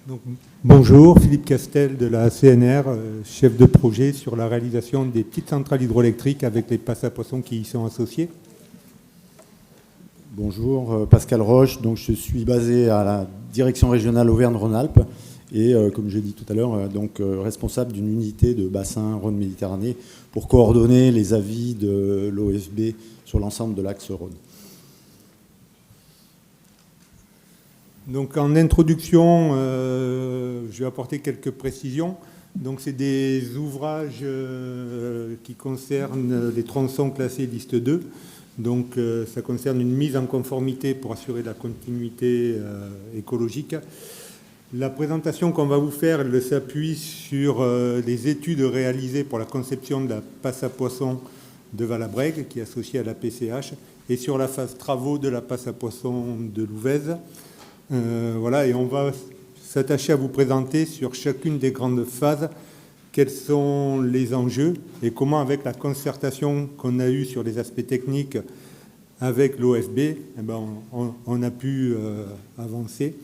Donc, bonjour, Philippe Castel de la CNR, chef de projet sur la réalisation des petites centrales hydroélectriques avec les passes à poissons qui y sont associés. Bonjour, Pascal Roche, donc je suis basé à la direction régionale Auvergne-Rhône-Alpes et comme j'ai dit tout à l'heure, responsable d'une unité de bassin Rhône-Méditerranée pour coordonner les avis de l'OFB sur l'ensemble de l'axe Rhône. Donc en introduction, je vais apporter quelques précisions. Donc c'est des ouvrages qui concernent les tronçons classés liste 2. Donc ça concerne une mise en conformité pour assurer la continuité écologique. La présentation qu'on va vous faire, elle s'appuie sur les études réalisées pour la conception de la passe à poissons de Valabrègue, qui est associée à la PCH, et sur la phase travaux de la passe à poissons de Louvèze. Voilà, et on va s'attacher à vous présenter sur chacune des grandes phases quels sont les enjeux et comment, avec la concertation qu'on a eue sur les aspects techniques avec l'OFB, eh ben, on a pu avancer.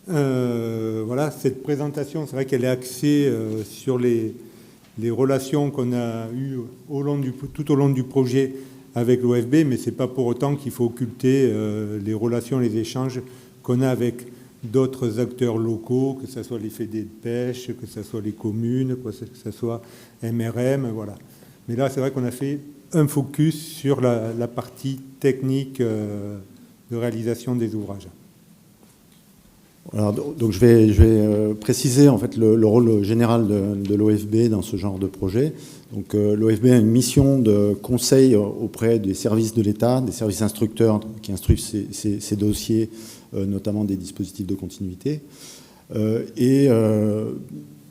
Voilà, cette présentation, c'est vrai qu'elle est axée sur les relations qu'on a eues tout au long du projet avec l'OFB, mais ce n'est pas pour autant qu'il faut occulter les relations, les échanges qu'on a avec d'autres acteurs locaux, que ce soit les fédés de pêche, que ce soit les communes, que ce soit MRM, voilà. Mais là, c'est vrai qu'on a fait un focus sur la partie technique de réalisation des ouvrages. Alors, donc je vais préciser en fait le rôle général de l'OFB dans ce genre de projet. Donc l'OFB a une mission de conseil auprès des services de l'État, des services instructeurs qui instruisent ces dossiers, notamment des dispositifs de continuité.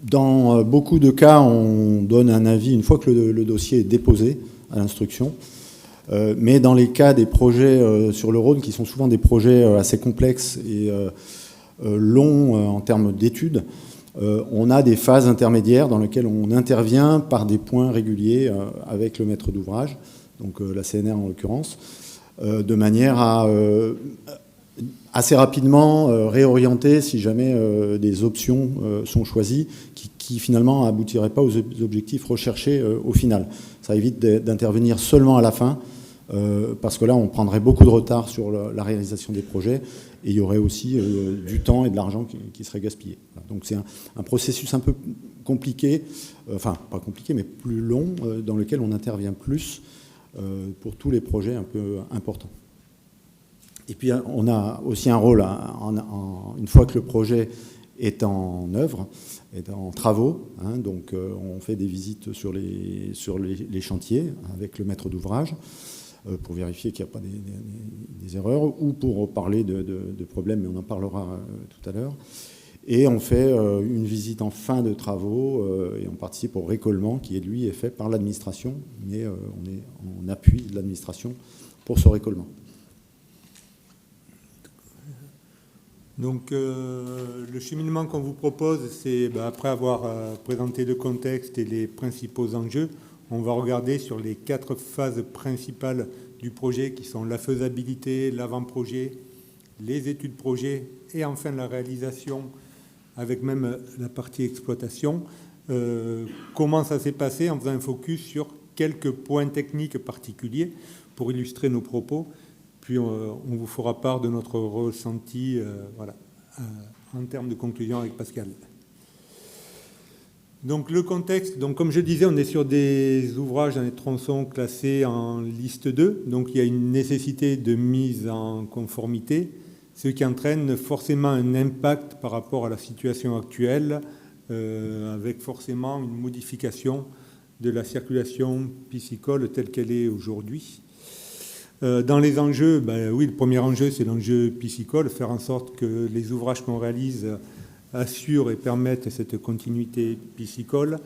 Dans beaucoup de cas, on donne un avis une fois que le dossier est déposé à l'instruction. Mais dans les cas des projets sur le Rhône, qui sont souvent des projets assez complexes et longs en termes d'études, on a des phases intermédiaires dans lesquelles on intervient par des points réguliers avec le maître d'ouvrage, donc la CNR en l'occurrence, de manière à assez rapidement réorienter si jamais des options sont choisies qui finalement n'aboutiraient pas aux objectifs recherchés au final. Ça évite d'intervenir seulement à la fin, parce que là on prendrait beaucoup de retard sur la réalisation des projets et il y aurait aussi du temps et de l'argent qui serait gaspillé. Donc c'est un processus un peu compliqué, enfin pas compliqué mais plus long, dans lequel on intervient plus pour tous les projets un peu importants. Et puis on a aussi un rôle, une fois que le projet est en œuvre, est en travaux, hein, donc on fait des visites sur les chantiers avec le maître d'ouvrage pour vérifier qu'il n'y a pas des erreurs ou pour parler de problèmes, mais on en parlera tout à l'heure. Et on fait une visite en fin de travaux et on participe au récolement qui, lui, est fait par l'administration, mais on est en appui de l'administration pour ce récolement. Donc le cheminement qu'on vous propose, c'est après avoir présenté le contexte et les principaux enjeux, on va regarder sur les 4 phases principales du projet qui sont la faisabilité, l'avant-projet, les études projet et enfin la réalisation avec même la partie exploitation. Comment ça s'est passé en faisant un focus sur quelques points techniques particuliers pour illustrer nos propos. Puis on vous fera part de notre ressenti voilà, en termes de conclusion avec Pascal. Donc le contexte, donc comme je disais, on est sur des ouvrages dans les tronçons classés en liste 2. Donc il y a une nécessité de mise en conformité, ce qui entraîne forcément un impact par rapport à la situation actuelle, avec forcément une modification de la circulation piscicole telle qu'elle est aujourd'hui. Dans les enjeux, oui, le premier enjeu, c'est l'enjeu piscicole, faire en sorte que les ouvrages qu'on réalise assurent et permettent cette continuité piscicole.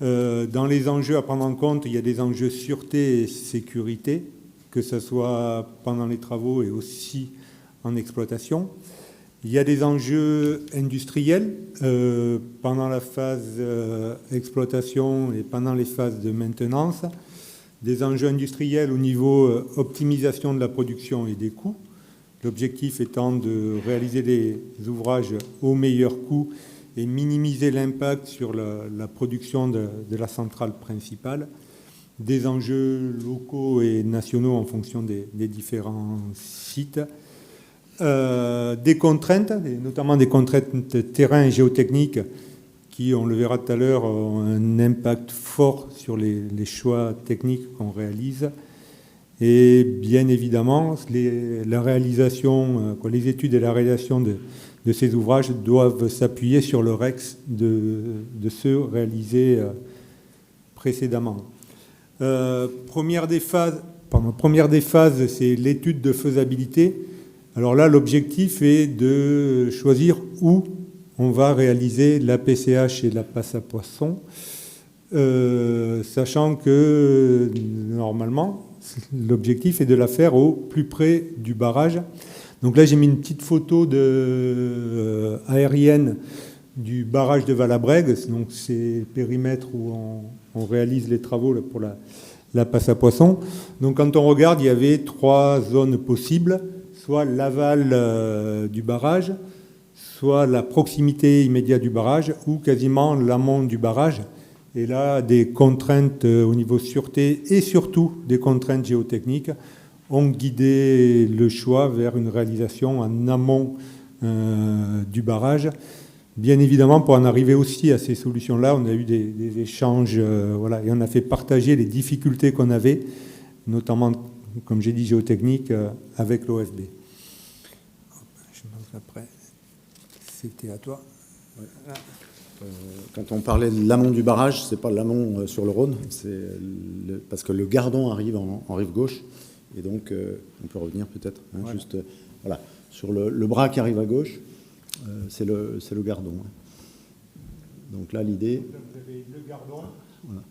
Dans les enjeux à prendre en compte, il y a des enjeux sûreté et sécurité, que ce soit pendant les travaux et aussi en exploitation. Il y a des enjeux industriels pendant la phase exploitation et pendant les phases de maintenance. Des enjeux industriels au niveau optimisation de la production et des coûts. L'objectif étant de réaliser les ouvrages au meilleur coût et minimiser l'impact sur la production de la centrale principale, des enjeux locaux et nationaux en fonction des différents sites, des contraintes, et notamment des contraintes terrain et géotechniques qui, on le verra tout à l'heure, ont un impact fort sur les choix techniques qu'on réalise. Et bien évidemment, la réalisation, les études et la réalisation de ces ouvrages doivent s'appuyer sur le REX de ceux réalisés précédemment. Première des phases, c'est l'étude de faisabilité. Alors là, l'objectif est de choisir où on va réaliser la PCH et la passe à poisson, sachant que normalement, l'objectif est de la faire au plus près du barrage. Donc là, j'ai mis une petite photo aérienne du barrage de Valabrègue. Donc c'est le périmètre où on réalise les travaux là, pour la passe à poisson. Donc quand on regarde, il y avait 3 zones possibles, soit l'aval du barrage, soit la proximité immédiate du barrage, ou quasiment l'amont du barrage. Et là, des contraintes au niveau sûreté et surtout des contraintes géotechniques ont guidé le choix vers une réalisation en amont du barrage. Bien évidemment, pour en arriver aussi à ces solutions-là, on a eu des échanges, voilà, et on a fait partager les difficultés qu'on avait, notamment, comme j'ai dit, géotechniques, avec l'OFB. Je montre après. C'était à toi. Ouais. Quand on parlait de l'amont du barrage, c'est pas l'amont sur le Rhône, parce que le Gardon arrive en rive gauche, et donc on peut revenir peut-être, hein, voilà. Juste voilà, sur le bras qui arrive à gauche, c'est le Gardon. Hein. Donc là, l'idée... Vous avez le Gardon, voilà.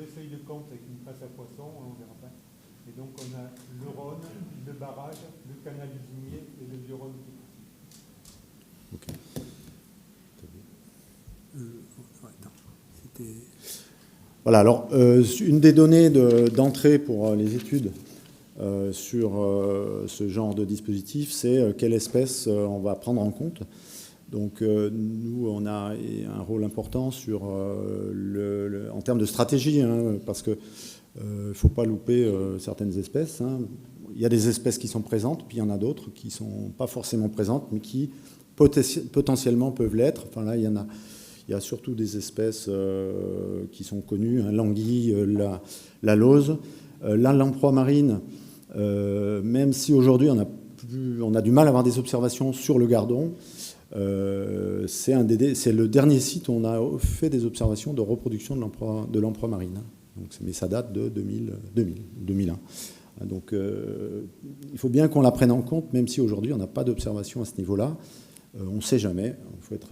le seuil de compte avec une passe à poisson, on verra pas. Et donc on a le Rhône, le barrage, le canal usinier et le Vieux-Rhône. Ok. Voilà, alors une des données d'entrée pour les études sur ce genre de dispositif, c'est quelle espèce on va prendre en compte. Donc nous, on a un rôle important sur en termes de stratégie, hein, parce qu'il ne faut pas louper certaines espèces. Hein. Il y a des espèces qui sont présentes, puis il y en a d'autres qui ne sont pas forcément présentes, mais qui potentiellement peuvent l'être. Enfin là, il y a surtout des espèces qui sont connues, hein, l'anguille, la lauze. La lamproie marine, même si aujourd'hui on a du mal à avoir des observations sur le Gardon, c'est le dernier site où on a fait des observations de reproduction de lamproie marine. Donc, mais ça date de 2001. Donc il faut bien qu'on la prenne en compte, même si aujourd'hui on n'a pas d'observation à ce niveau-là. On ne sait jamais, il faut être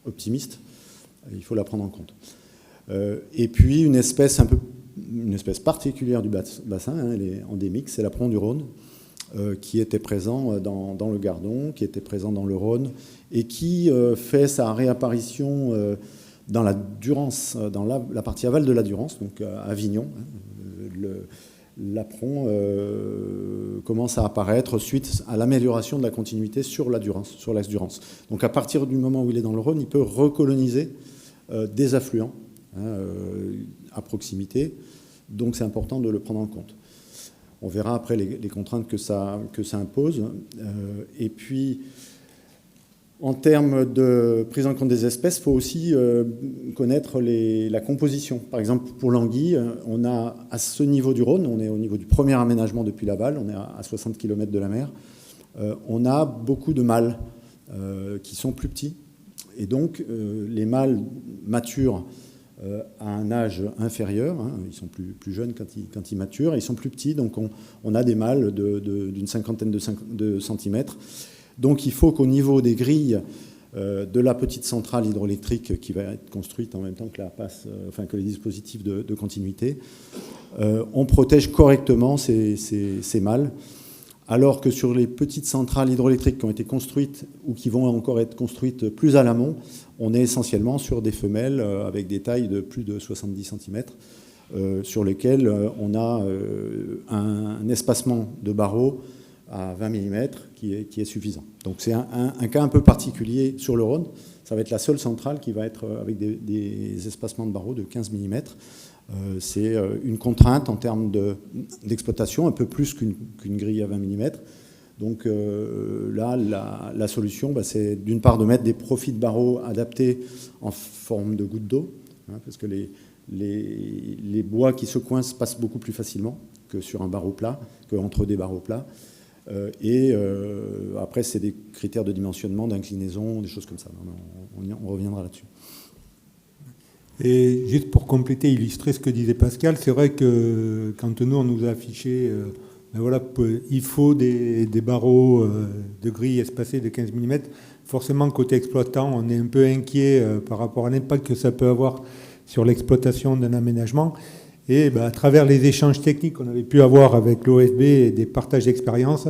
optimiste, il faut la prendre en compte. Et puis une espèce particulière du bassin, hein, elle est endémique, c'est l'apron du Rhône, qui était présent dans le Gardon, qui était présent dans le Rhône, et qui fait sa réapparition dans la Durance, dans la partie aval de la Durance, donc à Avignon. L'apron commence à apparaître suite à l'amélioration de la continuité sur la Durance, sur l'axe Durance. Donc à partir du moment où il est dans le Rhône, il peut recoloniser des affluents, hein, à proximité. Donc c'est important de le prendre en compte. On verra après les contraintes que ça impose. Et puis, en termes de prise en compte des espèces, il faut aussi connaître la composition. Par exemple, pour l'anguille, on a à ce niveau du Rhône, on est au niveau du premier aménagement depuis Laval, on est à 60 km de la mer, on a beaucoup de mâles qui sont plus petits. Et donc, les mâles matures à un âge inférieur, hein, ils sont plus jeunes quand ils maturent, ils sont plus petits, donc on a des mâles d'une cinquantaine de centimètres. Donc il faut qu'au niveau des grilles de la petite centrale hydroélectrique qui va être construite en même temps que que les dispositifs de continuité, on protège correctement ces mâles, alors que sur les petites centrales hydroélectriques qui ont été construites ou qui vont encore être construites plus à l'amont, on est essentiellement sur des femelles avec des tailles de plus de 70 cm, sur lesquelles on a un espacement de barreaux à 20 mm qui est suffisant. Donc c'est un cas un peu particulier sur le Rhône. Ça va être la seule centrale qui va être avec des espacements de barreaux de 15 mm. C'est une contrainte en termes d'exploitation, un peu plus qu'une grille à 20 mm. Donc là, la solution, c'est d'une part de mettre des profils de barreaux adaptés en forme de gouttes d'eau, parce que les bois qui se coincent passent beaucoup plus facilement que sur un barreau plat, qu'entre des barreaux plats. Après, c'est des critères de dimensionnement, d'inclinaison, des choses comme ça. On reviendra là-dessus. Et juste pour compléter, illustrer ce que disait Pascal, c'est vrai que quand nous, on nous a affiché, voilà, il faut des barreaux de grille espacés de 15 mm, forcément, côté exploitant, on est un peu inquiet par rapport à l'impact que ça peut avoir sur l'exploitation d'un aménagement. Et à travers les échanges techniques qu'on avait pu avoir avec l'OFB et des partages d'expérience,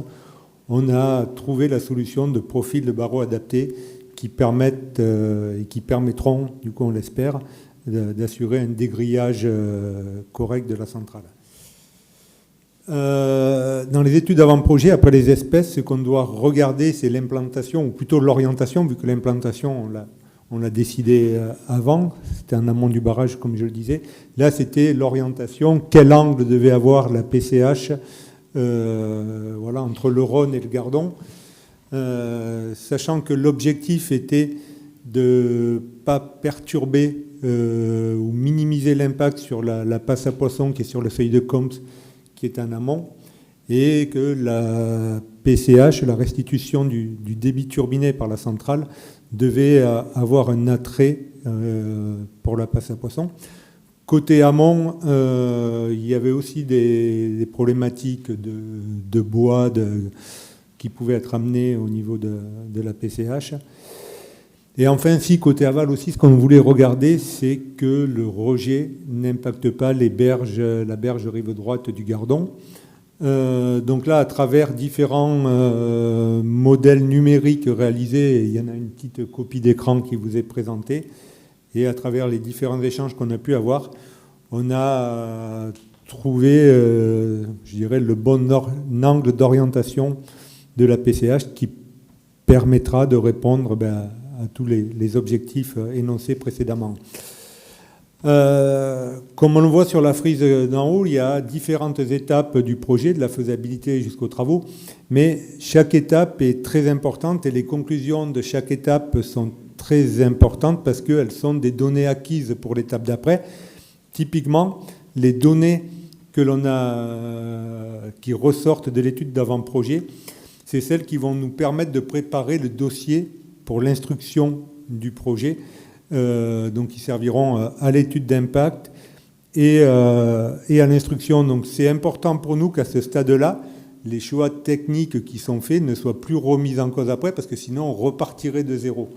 on a trouvé la solution de profils de barreaux adaptés qui permettent et qui permettront, du coup on l'espère, d'assurer un dégrillage correct de la centrale. Dans les études avant-projet, après les espèces, ce qu'on doit regarder, c'est l'implantation, ou plutôt l'orientation, vu que l'implantation, on l'a décidé avant, c'était en amont du barrage, comme je le disais. Là, c'était l'orientation, quel angle devait avoir la PCH voilà, entre le Rhône et le Gardon, sachant que l'objectif était de ne pas perturber ou minimiser l'impact sur la passe à poisson qui est sur le seuil de Comte, qui est en amont, et que la PCH, la restitution du débit turbiné par la centrale, devait avoir un attrait pour la passe à poisson. Côté amont, il y avait aussi des problématiques de bois qui pouvaient être amenées au niveau de la PCH. Et enfin, si côté aval aussi, ce qu'on voulait regarder, c'est que le rejet n'impacte pas la berge rive droite du Gardon. Donc là, à travers différents modèles numériques réalisés, il y en a une petite copie d'écran qui vous est présentée, et à travers les différents échanges qu'on a pu avoir, on a trouvé, je dirais, le bon angle d'orientation de la PCH qui permettra de répondre à tous les objectifs énoncés précédemment. Comme on le voit sur la frise d'en haut, il y a différentes étapes du projet, de la faisabilité jusqu'aux travaux, mais chaque étape est très importante et les conclusions de chaque étape sont très importantes parce qu'elles sont des données acquises pour l'étape d'après. Typiquement, les données que l'on a, qui ressortent de l'étude d'avant-projet, c'est celles qui vont nous permettre de préparer le dossier pour l'instruction du projet, donc qui serviront à l'étude d'impact et à l'instruction. Donc c'est important pour nous qu'à ce stade-là, les choix techniques qui sont faits ne soient plus remis en cause après, parce que sinon on repartirait de zéro.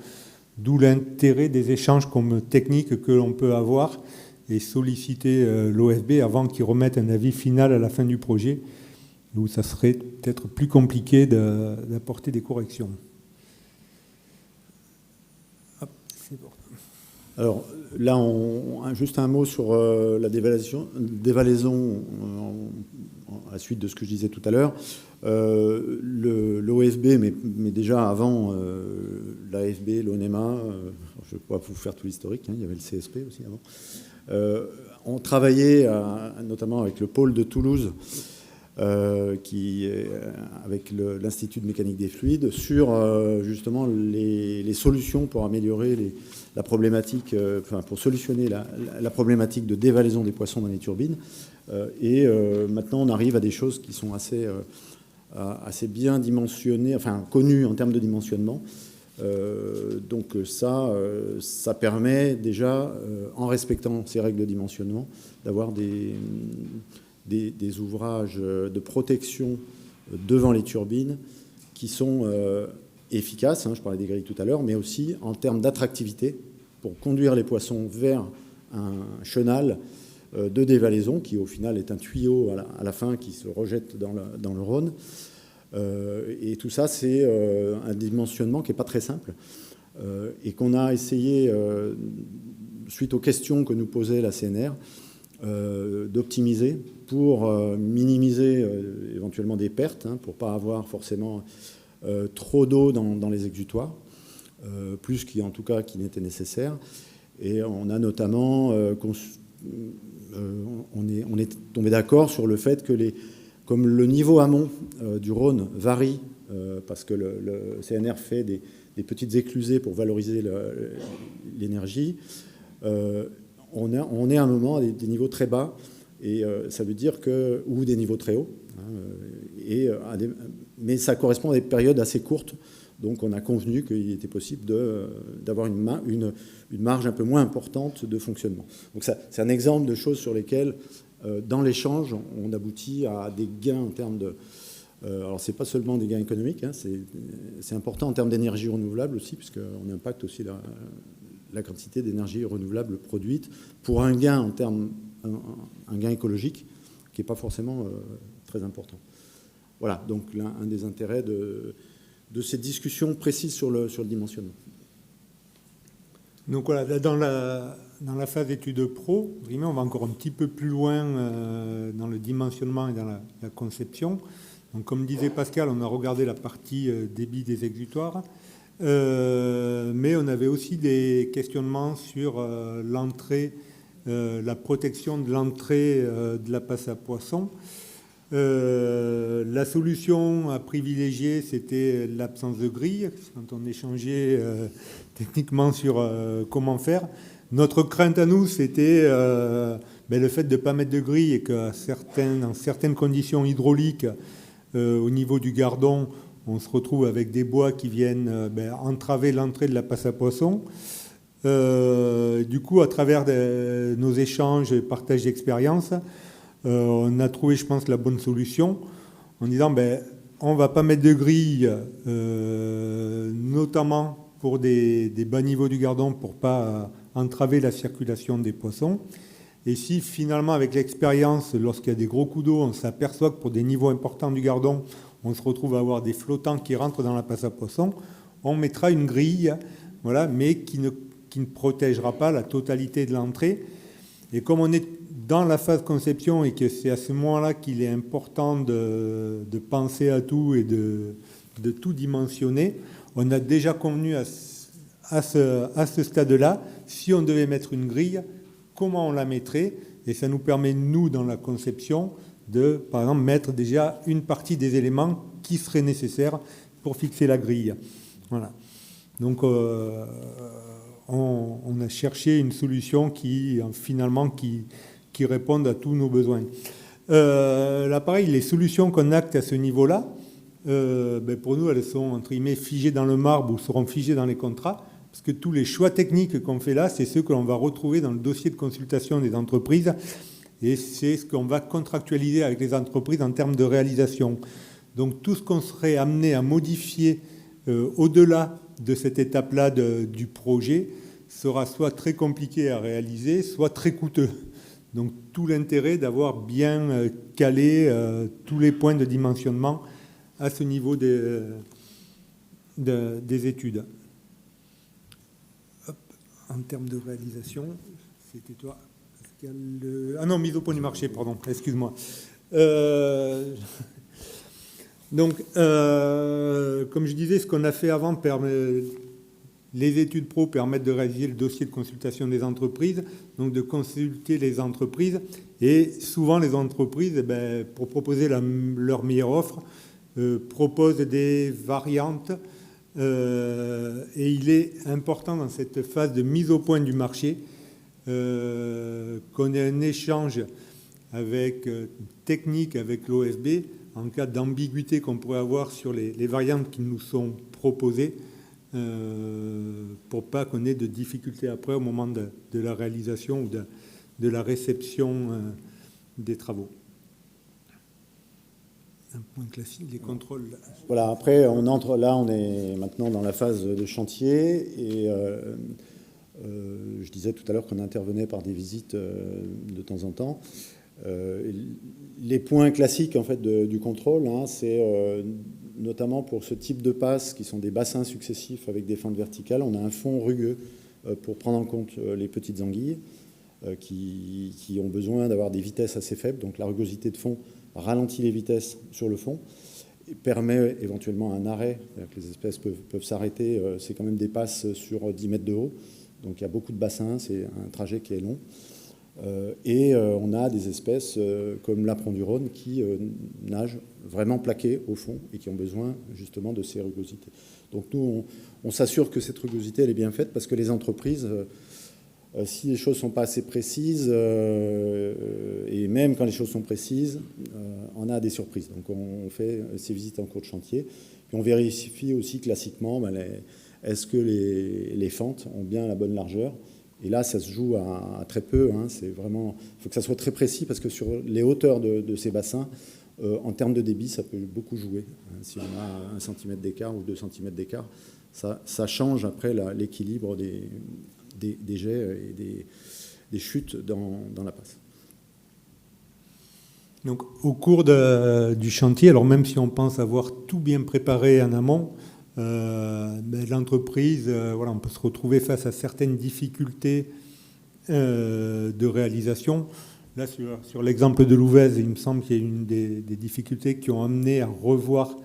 D'où l'intérêt des échanges comme techniques que l'on peut avoir et solliciter l'OFB avant qu'ils remettent un avis final à la fin du projet, où ça serait peut-être plus compliqué d'apporter des corrections. Alors là, juste un mot sur la dévalaison à la suite de ce que je disais tout à l'heure. L'OFB, mais déjà avant l'AFB, l'ONEMA, je ne vais pas vous faire tout l'historique, il y avait le CSP aussi avant, on travaillait notamment avec le pôle de Toulouse, avec l'Institut de mécanique des fluides, sur justement les solutions pour améliorer la problématique, pour solutionner la problématique de dévalaison des poissons dans les turbines. Maintenant, on arrive à des choses qui sont assez bien dimensionnées, enfin connues en termes de dimensionnement. Donc ça permet déjà, en respectant ces règles de dimensionnement, d'avoir des ouvrages de protection devant les turbines qui sont efficaces, je parlais des grilles tout à l'heure, mais aussi en termes d'attractivité pour conduire les poissons vers un chenal de dévalaison qui au final est un tuyau à la fin qui se rejette dans le Rhône. Et tout ça, c'est un dimensionnement qui n'est pas très simple et qu'on a essayé, suite aux questions que nous posait la CNR, d'optimiser pour minimiser éventuellement des pertes, pour ne pas avoir forcément trop d'eau dans les exutoires, plus en tout cas qui n'était nécessaire. Et on a notamment, on est tombé d'accord sur le fait que comme le niveau amont du Rhône varie, parce que le CNR fait des petites éclusées pour valoriser l'énergie, on est à un moment à des niveaux très bas, et ça veut dire ou des niveaux très hauts, mais ça correspond à des périodes assez courtes. Donc on a convenu qu'il était possible d'avoir une marge un peu moins importante de fonctionnement. Donc c'est un exemple de choses sur lesquelles, dans l'échange, on aboutit à des gains en termes de... alors c'est pas seulement des gains économiques, c'est important en termes d'énergie renouvelable aussi, puisqu'on impacte aussi la quantité d'énergie renouvelable produite pour un gain un gain écologique qui n'est pas forcément très important. Voilà, donc un des intérêts de ces discussions précises sur le dimensionnement. Donc voilà, dans la phase études pro, vraiment, on va encore un petit peu plus loin dans le dimensionnement et dans la conception. Donc comme disait Pascal, on a regardé la partie débit des exutoires, mais on avait aussi des questionnements sur l'entrée, la protection de l'entrée de la passe à poissons. La solution à privilégier, c'était l'absence de grille, quand on échangeait techniquement sur comment faire. Notre crainte à nous, c'était le fait de ne pas mettre de grille et que dans certaines conditions hydrauliques, au niveau du gardon, on se retrouve avec des bois qui viennent entraver l'entrée de la passe à poissons. Du coup, à travers nos échanges et partage d'expériences, on a trouvé, je pense, la bonne solution en disant on ne va pas mettre de grille, notamment pour des bas niveaux du gardon pour ne pas entraver la circulation des poissons. Et si finalement, avec l'expérience, lorsqu'il y a des gros coups d'eau, on s'aperçoit que pour des niveaux importants du gardon, on se retrouve à avoir des flottants qui rentrent dans la passe à poissons, on mettra une grille, voilà, mais qui ne protégera pas la totalité de l'entrée. Et comme on est dans la phase conception et que c'est à ce moment-là qu'il est important de penser à tout et de tout dimensionner, on a déjà convenu à ce stade-là, si on devait mettre une grille, comment on la mettrait, et ça nous permet, nous, dans la conception, de, par exemple, mettre déjà une partie des éléments qui seraient nécessaires pour fixer la grille. Voilà. Donc, on a cherché une solution qui réponde à tous nos besoins. Là, pareil, les solutions qu'on acte à ce niveau-là, pour nous, elles sont, entre guillemets, figées dans le marbre ou seront figées dans les contrats, parce que tous les choix techniques qu'on fait là, c'est ceux que l'on va retrouver dans le dossier de consultation des entreprises, et c'est ce qu'on va contractualiser avec les entreprises en termes de réalisation. Donc tout ce qu'on serait amené à modifier au-delà de cette étape-là du projet sera soit très compliqué à réaliser, soit très coûteux. Donc tout l'intérêt d'avoir bien calé tous les points de dimensionnement à ce niveau des études. Hop, en termes de réalisation, c'était toi, Pascal. Ah non, mise au point du marché, pardon, excuse-moi. Donc, comme je disais, ce qu'on a fait avant les études pro permettent de réaliser le dossier de consultation des entreprises, donc de consulter les entreprises. Et souvent, les entreprises, pour proposer leur meilleure offre, proposent des variantes. Et il est important dans cette phase de mise au point du marché qu'on ait un échange technique avec l'OFB en cas d'ambiguïté qu'on pourrait avoir sur les variantes qui nous sont proposées, pour pas qu'on ait de difficultés après au moment de la réalisation ou de la réception des travaux. Un point classique, les contrôles. Voilà, après, on est maintenant dans la phase de chantier, et je disais tout à l'heure qu'on intervenait par des visites de temps en temps. Les points classiques en fait du contrôle, c'est notamment pour ce type de passes qui sont des bassins successifs avec des fentes verticales, on a un fond rugueux pour prendre en compte les petites anguilles. qui ont besoin d'avoir des vitesses assez faibles. Donc la rugosité de fond ralentit les vitesses sur le fond et permet éventuellement un arrêt. Que les espèces peuvent s'arrêter. C'est quand même des passes sur 10 mètres de haut. Donc il y a beaucoup de bassins, c'est un trajet qui est long. Et on a des espèces comme l'apron du Rhône qui nagent vraiment plaquées au fond et qui ont besoin justement de ces rugosités. Donc nous, on s'assure que cette rugosité elle est bien faite parce que les entreprises, si les choses ne sont pas assez précises, et même quand les choses sont précises, on a des surprises. Donc on fait ces visites en cours de chantier. Puis on vérifie aussi classiquement est-ce que les fentes ont bien la bonne largeur. Et là, ça se joue à très peu. C'est vraiment, il faut que ça soit très précis parce que sur les hauteurs de ces bassins, en termes de débit, ça peut beaucoup jouer. Si on a 1 cm d'écart ou 2 cm d'écart, ça change après l'équilibre des jets et des chutes dans la passe. Donc, au cours du chantier, alors même si on pense avoir tout bien préparé en amont, l'entreprise, on peut se retrouver face à certaines difficultés de réalisation. Là, sur l'exemple de Louvèze, il me semble qu'il y a une des difficultés qui ont amené à revoir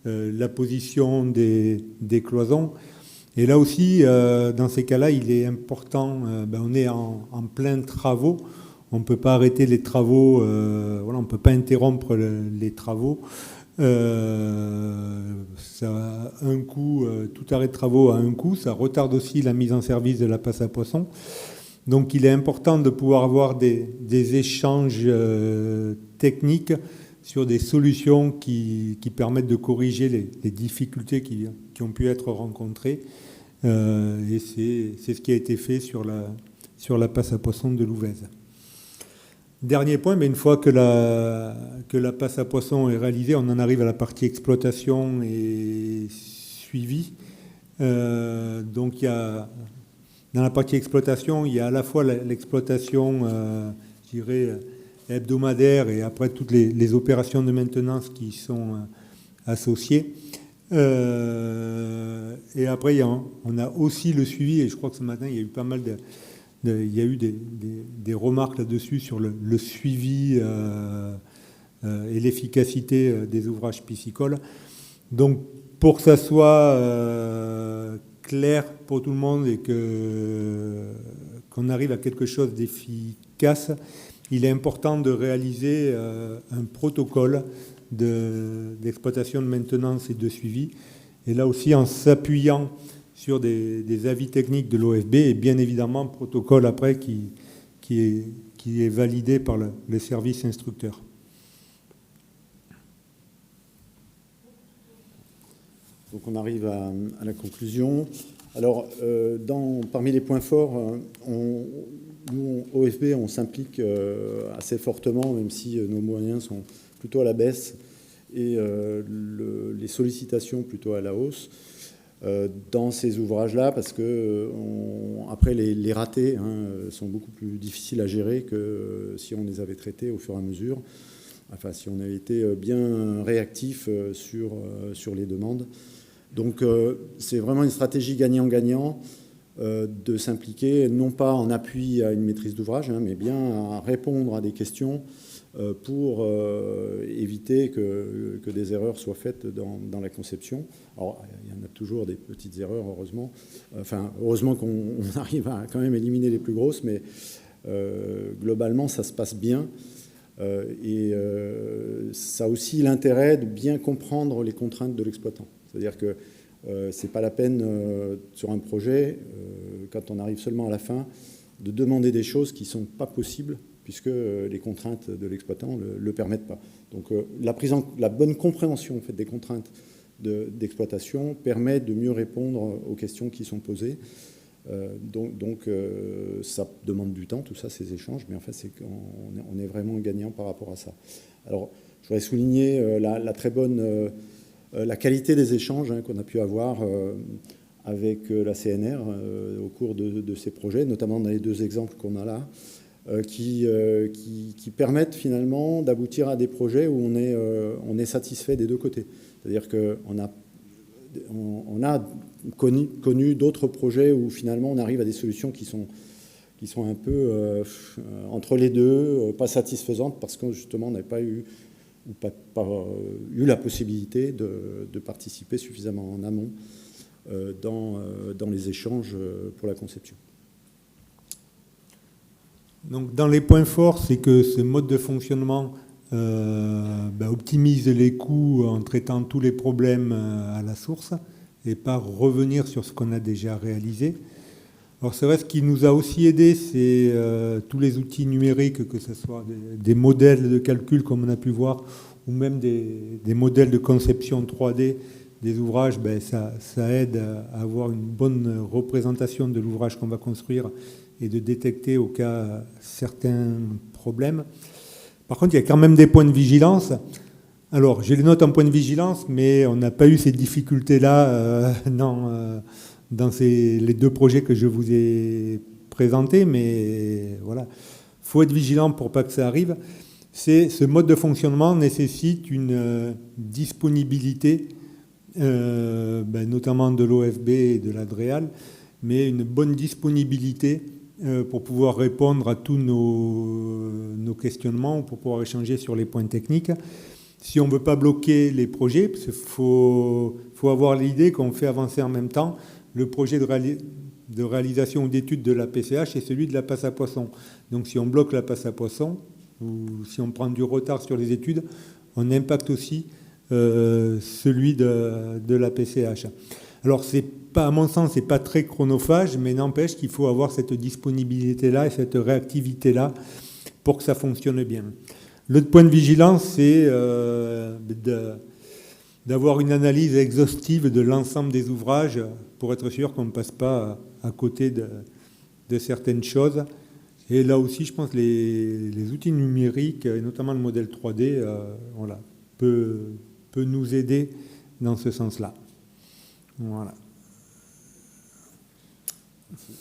la position des cloisons. Et là aussi, dans ces cas-là, il est important, on est en plein travaux, on ne peut pas arrêter les travaux, on ne peut pas interrompre les travaux. Ça a un coût, tout arrêt de travaux a un coût, ça retarde aussi la mise en service de la passe à poissons. Donc il est important de pouvoir avoir des échanges techniques sur des solutions qui permettent de corriger les difficultés qui ont pu être rencontrées. Et c'est ce qui a été fait sur la passe à poissons de Louvèze. Dernier point, mais une fois que la passe à poissons est réalisée, on en arrive à la partie exploitation et suivi. Donc dans la partie exploitation, il y a à la fois l'exploitation, je dirais, hebdomadaire et après toutes les opérations de maintenance qui sont associées. Et après, on a aussi le suivi, et je crois que ce matin, il y a eu pas mal il y a eu des remarques là-dessus sur le suivi et l'efficacité des ouvrages piscicoles. Donc, pour que ça soit clair pour tout le monde et qu'on arrive à quelque chose d'efficace, il est important de réaliser un protocole d'exploitation, de maintenance et de suivi. Et là aussi, en s'appuyant sur des avis techniques de l'OFB et bien évidemment un protocole après qui est validé par le service instructeur. Donc on arrive à la conclusion. Alors, parmi les points forts, nous, OFB, on s'implique assez fortement, même si nos moyens sont plutôt à la baisse et les sollicitations plutôt à la hausse. Dans ces ouvrages-là, parce que après les ratés sont beaucoup plus difficiles à gérer que si on les avait traités au fur et à mesure, enfin si on avait été bien réactif sur les demandes. Donc c'est vraiment une stratégie gagnant-gagnant de s'impliquer, non pas en appui à une maîtrise d'ouvrage, mais bien à répondre à des questions pour éviter que des erreurs soient faites dans la conception. Alors, il y en a toujours des petites erreurs, heureusement. Enfin, heureusement qu'on arrive à quand même éliminer les plus grosses, mais globalement, ça se passe bien. Et ça a aussi l'intérêt de bien comprendre les contraintes de l'exploitant. C'est-à-dire que c'est pas la peine sur un projet, quand on arrive seulement à la fin, de demander des choses qui ne sont pas possibles puisque les contraintes de l'exploitant ne le permettent pas. Donc la bonne compréhension en fait, des contraintes d'exploitation permet de mieux répondre aux questions qui sont posées. Donc ça demande du temps, tout ça, ces échanges, mais en fait, on est vraiment gagnant par rapport à ça. Alors, je voudrais souligner la très bonne... la qualité des échanges qu'on a pu avoir avec la CNR au cours de ces projets, notamment dans les 2 exemples qu'on a là, qui permettent finalement d'aboutir à des projets où on est satisfait des 2 côtés. C'est-à-dire qu'on a connu d'autres projets où finalement on arrive à des solutions qui sont qui sont un peu entre les deux, pas satisfaisantes parce que justement on n'avait pas eu la possibilité de participer suffisamment en amont dans les échanges pour la conception. Donc, dans les points forts, c'est que ce mode de fonctionnement optimise les coûts en traitant tous les problèmes à la source et pas revenir sur ce qu'on a déjà réalisé. Alors c'est vrai, ce qui nous a aussi aidé, c'est tous les outils numériques, que ce soit des modèles de calcul comme on a pu voir, ou même des modèles de conception 3D des ouvrages. Ça aide à avoir une bonne représentation de l'ouvrage qu'on va construire et de détecter au cas certains problèmes. Par contre, il y a quand même des points de vigilance. Alors, je les note en point de vigilance, mais on n'a pas eu ces difficultés-là dans les deux projets que je vous ai présentés. Mais voilà, il faut être vigilant pour pas que ça arrive. Ce mode de fonctionnement nécessite une disponibilité, notamment de l'OFB et de l'ADREAL, mais une bonne disponibilité pour pouvoir répondre à tous nos questionnements, pour pouvoir échanger sur les points techniques. Si on ne veut pas bloquer les projets, parce qu'il faut avoir l'idée qu'on fait avancer en même temps le projet de réalisation ou d'étude de la PCH et celui de la passe à poisson. Donc si on bloque la passe à poisson, ou si on prend du retard sur les études, on impacte aussi celui de la PCH. Alors, à mon sens, ce n'est pas très chronophage, mais n'empêche qu'il faut avoir cette disponibilité-là et cette réactivité-là pour que ça fonctionne bien. L'autre point de vigilance, c'est d'avoir une analyse exhaustive de l'ensemble des ouvrages pour être sûr qu'on ne passe pas à côté de certaines choses. Et là aussi, je pense que les outils numériques, et notamment le modèle 3D, peut nous aider dans ce sens-là. Voilà. Merci.